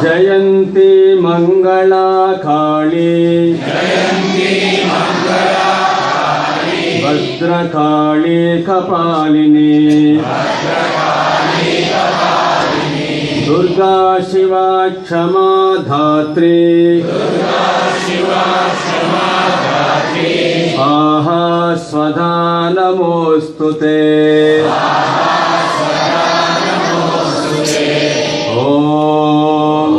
जयन्ती मंगला काली भद्रकाली कपालिनी दुर्गा शिवा क्षमा धात्री स्वाहा स्वधा नमोस्तुते। ओम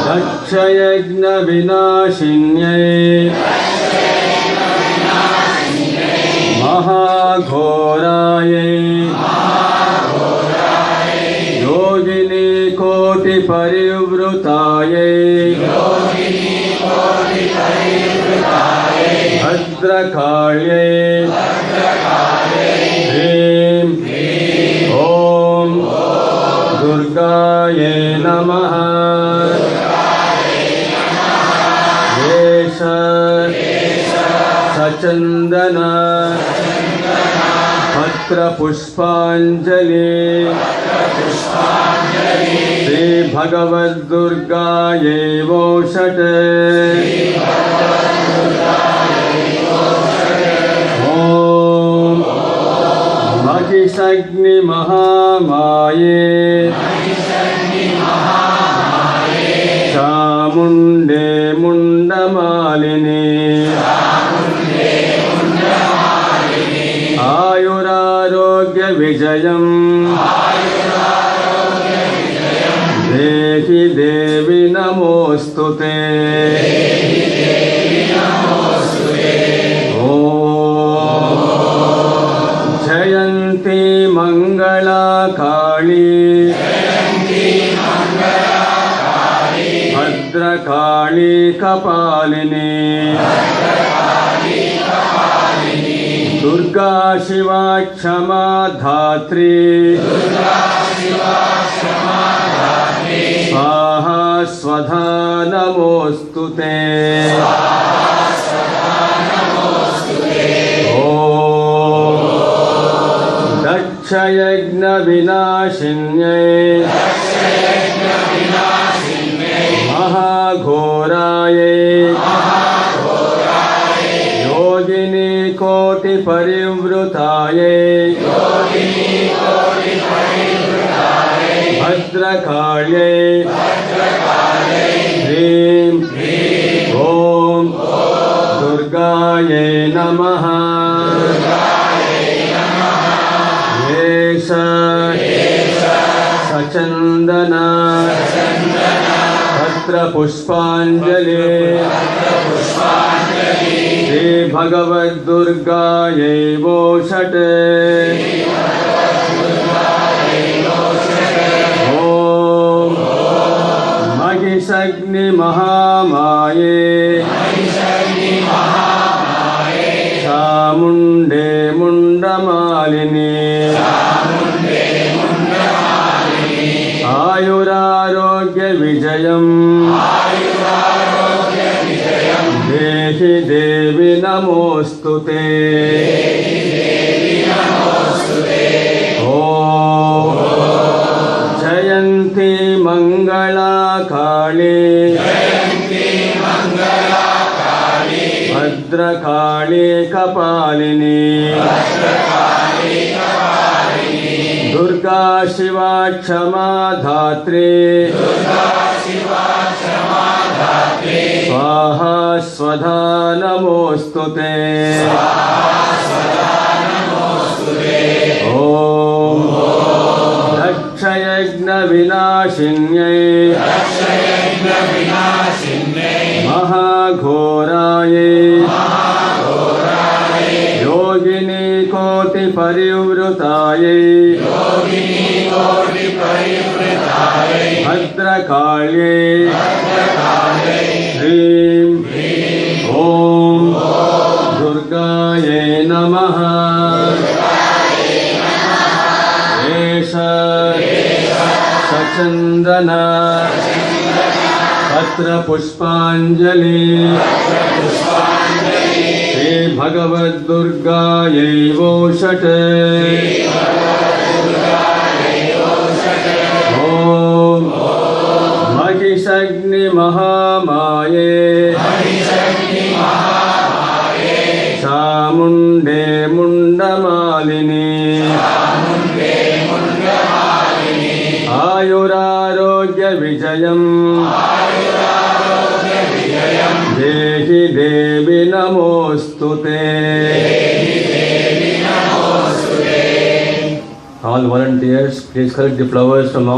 दक्षयज्ञ विनाशिन्यै महाघोरायै योगिनी कोटि परिवृतायै भद्रकाल्यै ह्रीं ॐ दुर्गायै नमः। एष सचन्दन पत्रपुष्पाञ्जलि श्री भगवद्दुर्गायै वोषट्। ॐ महिषग्निमहामाये चामुण्डे मुण्डमालिनी आयुरारोग्य विजयम् देहि देवी नमोस्तुते। जयन्ती मंगला काली भद्रकाली कपालिनी दुर्गा शिवा क्षमा धात्री स्वाहा स्वधा नमोस्तुते। दक्षयज्ञ विनाशिन्यै महाघोरायै योगिनी कोटि परिवृतायै भद्रकाल्यै ह्रीं ॐ दुर्गायै नमः। एष सचन्दन पत्रपुष्पाञ्जलि श्री भगवद्दुर्गायै वोषट्। ॐ महिषग्निमहामाये चामुण्डे मुण्डमालिनी आयुरारोग्य विजयम् देहि देवी नमोस्तुते। ओम जयन्ती मंगला काली भद्रकाली कपालिनी दुर्गा शिवा क्षमा धात्री स्वाहा स्वधा नमोस्तुते। ओम दक्षयज्ञ विनाशिन्यै महाघोरायै योगिनी कोटि परिवृतायै भद्रकाल्यै ह्रीं ॐ दुर्गायै नमः। एष सचन्दन पत्रपुष्पाञ्जलि श्री भगवद्दुर्गायै वोषट्। ॐ आयुरारोग्यविजयम् देहि देवी नमोऽस्तु ते। All volunteers, please collect the flowers from all